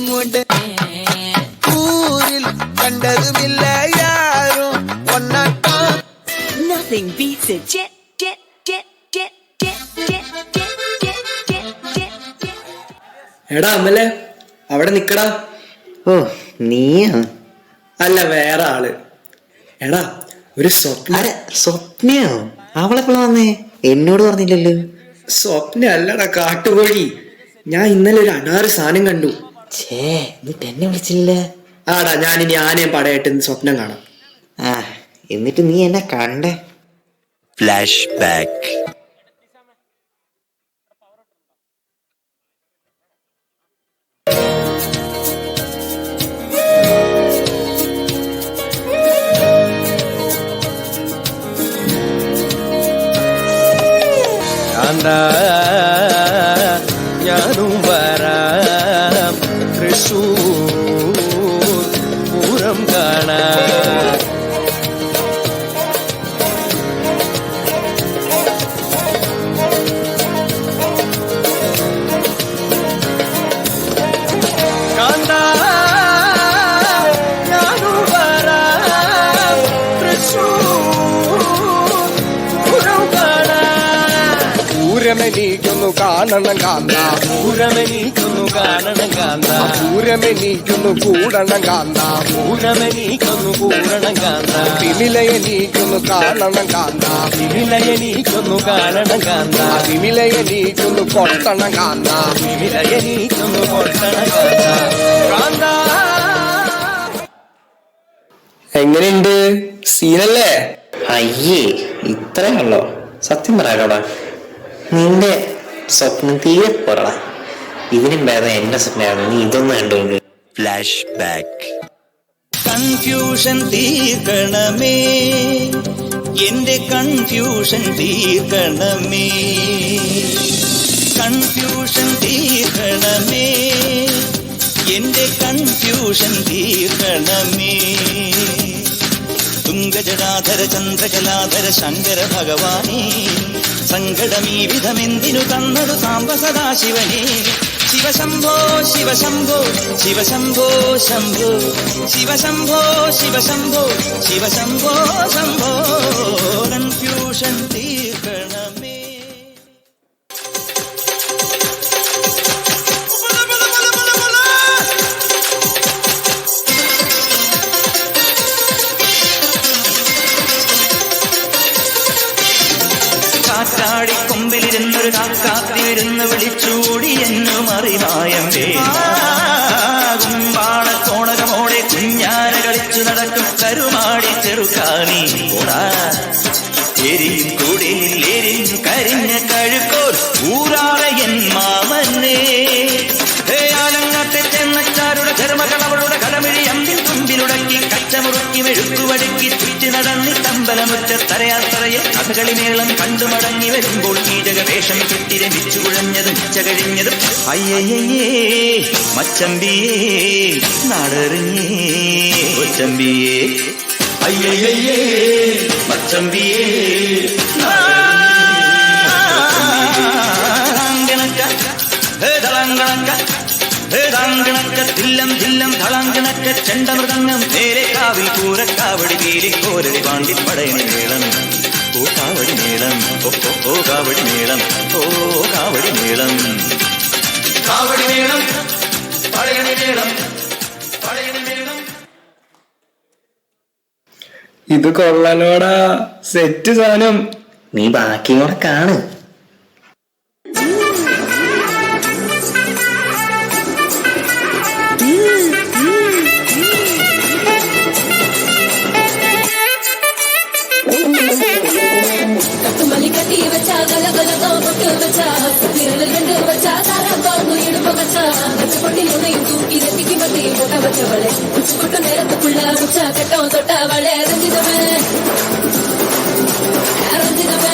മൂട് ഊരിൽ കണ്ടതുമില്ല യാരും ഒന്നാട്ടോ. Nothing beats a jet. എടാ അമലെ അവിടെ നിക്കടാ. ഓ നീയാ? അല്ല വേറെ ആള്. എടാ ഒരു സ്വപ്നയോ? അവളെപ്പോഴാ വന്നേ? എന്നോട് പറഞ്ഞില്ലല്ലോ. സ്വപ്ന അല്ലടാ, കാട്ടുകോഴി. ഞാൻ ഇന്നലെ ഒരു അനാറ് സാധനം കണ്ടു. എന്നിട്ട് എന്നെ വിളിച്ചില്ല? ആടാ, ഞാനിനി ആനയും പടയായിട്ട് സ്വപ്നം കാണാം. എന്നിട്ട് നീ എന്നെ കണ്ടേ? Flash back. ഞാനും വരാം തൃശൂർ പൂരം കാണാൻ. ഞാനും വരാം തൃശൂർ പൂരം കാണാൻ. പൂരമെനിക്കൊന്നു കാണണം കാന്ത, പൂരമെനിക്കൊന്നു കാണണം കാന്ത, പൂരമെനിക്കൊന്നു കൂടണം കാന്ത, പൂരമെനിക്കൊന്നു കൂടണം കാന്ത, വിമിലയെനിക്കൊന്നു കാണണം കാന്ത, വിമിലയെനിക്കൊന്നു കാണണം കാന്ത, വിമിലയെനിക്കൊന്നു കൊട്ടണം കാന്ത, വിമിലയെനിക്കൊന്നു കൊട്ടണം കാന്ത. എങ്ങനെയുണ്ട്? സീനല്ലേ? അയ്യേ, ഇത്രയുള്ളോ? സത്യം പറയാലോടാ, നിന്റെ സ്വപ്നം തീരെ പോരടാ. ഇതിനും ഭേദം എന്റെ സ്വപ്നമാണ്. നീ ഇതൊന്നും കണ്ടോണ്ട്. Flash back. കൺഫ്യൂഷൻ തീർക്കണമേ, എന്റെ കൺഫ്യൂഷൻ തീർക്കണമേ, കൺഫ്യൂഷൻ തീർക്കണമേ, എന്റെ കൺഫ്യൂഷൻ തീർക്കണമേ. തുംഗജടാധര ചന്ദ്രകലാധര ശങ്കര ഭഗവാനേ, സങ്കടമീ വിധമെന്തിനു തന്നതു സാംബ സദാശിവനേ. ശിവശംഭോ ശിവശംഭോ ശിവശംഭോ ശംഭോ, ശിവശംഭോ ശിവശംഭോ ശിവശംഭോ ശംഭോ, കൺഫ്യൂഷൻ തീർക്കണമേ. കാറ്റാടിക്കൊമ്പിലിരുന്നൊരു കാക്കാത്തിരുന്ന് വിളിച്ചൂടി എന്നും അറിവായം കുമ്പാളത്തോണകമോടെ കുഞ്ഞാന കളിച്ചു നടക്കും കരുമാടി ചെറുക്കാണി കൂടാ. എരിയും കൂടിയിൽ എരിഞ്ഞു കരിഞ്ഞ കഴുക്കോർ ഊരാളയൻ മാമന്നേ. ആലങ്ങാട്ടെ ചെന്നച്ചാരുടെ ധർമ്മകളവളുടെ കടമിഴി അമ്പിൽ തുമ്പിലുടക്കി കച്ചമുറുക്കി മെഴുക്കുവടുക്കി ചുറ്റി നടന്നി തമ്പലമുറ്റത്തറയാത്തറയിൽ കഥകളി മേളം കണ്ടു മടങ്ങി വരുമ്പോൾ കീചകവേഷം ചുറ്റി രമിച്ചു കുഴഞ്ഞതും ഉച്ച കഴിഞ്ഞതും അയ്യയ്യേ മച്ചമ്പിയേ നാടറിഞ്ഞേ കൊച്ചമ്പിയേ, അയ്യയ്യേ മച്ചമ്പിയേ ില്ലം ജില്ലം ധളാങ്കണക്ക ചെണ്ടമൃഗം നേരെ കാവിൽ കൂരക്കാവടി കീലിക്കോരടി പാണ്ടിപ്പടയണി മേളം. ഓ കാവടി മേളം, ഓ കാവടി മേളം, ഓ കാവടി മേളം, കാവടി മേളം, പടയണി മേളം, പടയണി മേളം. ഇത് കൊള്ളലോടാ, സെറ്റ് സാധനം. നീ ബാക്കി കൂടെ കാണ്. തൊട്ടവളെ രഞ്ജിതമേ രഞ്ജിതമേ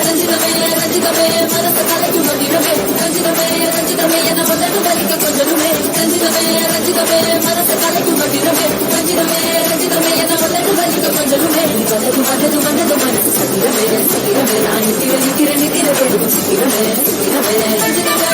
രഞ്ജിതമേ രഞ്ജിതമേ മനസ്സ് കലയ്ക്കും മതിരമേ രഞ്ജിതമേ രഞ്ജിതമേ എന്ന വന്നിട്ട് വലിക്ക കൊഞ്ചലുമേ രഞ്ജിതമേ രഞ്ജിതമേ മനസ്സ് കലയ്ക്കും മതിരമേ രഞ്ജിതമേ രഞ്ജിതമേ എന്ന വന്നിട്ട് വലിക്ക കൊഞ്ചലുമേ വന്നതു വന്നതു വന്നതു മനസ്സ് സതിരമേ സതിരമേ നാണി തിരഞ്ഞു തിരഞ്ഞു തിരഞ്ഞു സതിരമേ സതിരമേ രഞ്ജിതമേ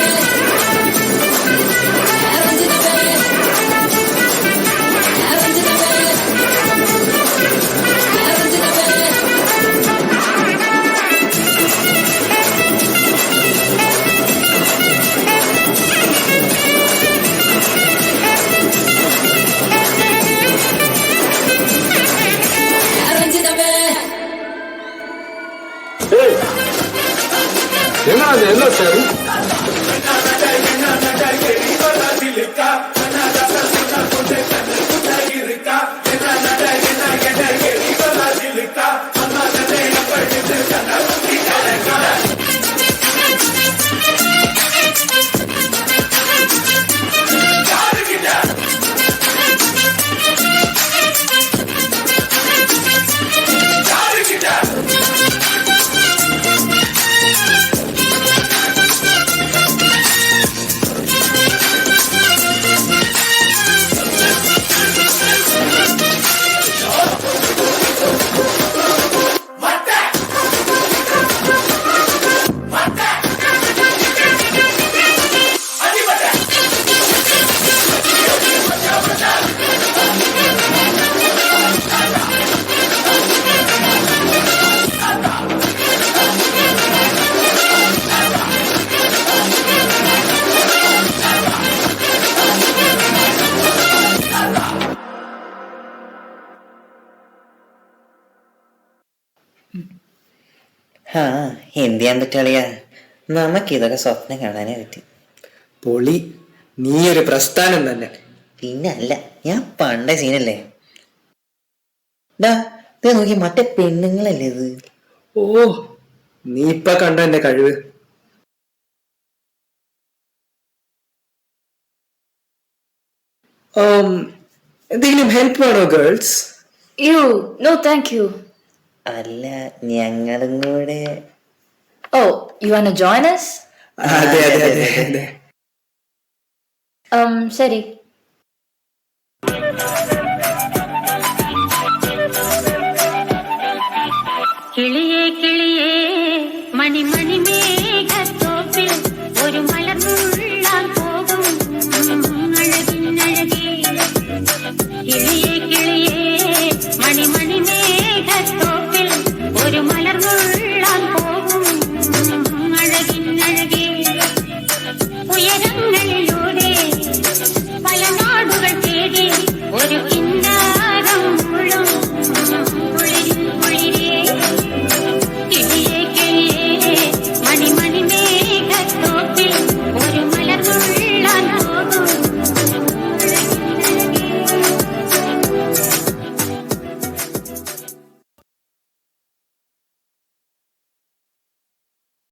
ആ എന്ത് ചെയ്യാൻ പറ്റുകളിയാ, നമുക്കിതൊക്കെ സ്വപ്നം കാണാനേ പറ്റും. പൊളി, നീ ഒരു പ്രസ്ഥാനം തന്നെ. പിന്നെ അല്ല, ഞാൻ പണ്ടേ സീനല്ലേ. ഇത് നോക്കി, മറ്റേ പെണ്ണുങ്ങളല്ലേ ഇത്. ഓ, നീ ഇപ്പൊ കണ്ട എന്റെ കഴിവ്. എന്തെങ്കിലും ഹെൽപ്പ് വേണോ girls? You, no thank you. അല്ല, ഞങ്ങളും കൂടെ. Oh, you wanna join us? അതെ അതെ അതെ അതെ. ശരി. കിളിയേ കിളിയേ മണിമണി മേഘത്തോപ്പിൽ ഒരു മലർന്നുള്ളാൻ പോകും അഴകിനഴകേ. കിളിയേ കിളിയേ മണിമണി മേഘത്തോപ്പിൽ ഒരു മലർന്നുള്ളാൻ പോകും അഴകിനഴകേ. ഉയരങ്ങളിലൂടെ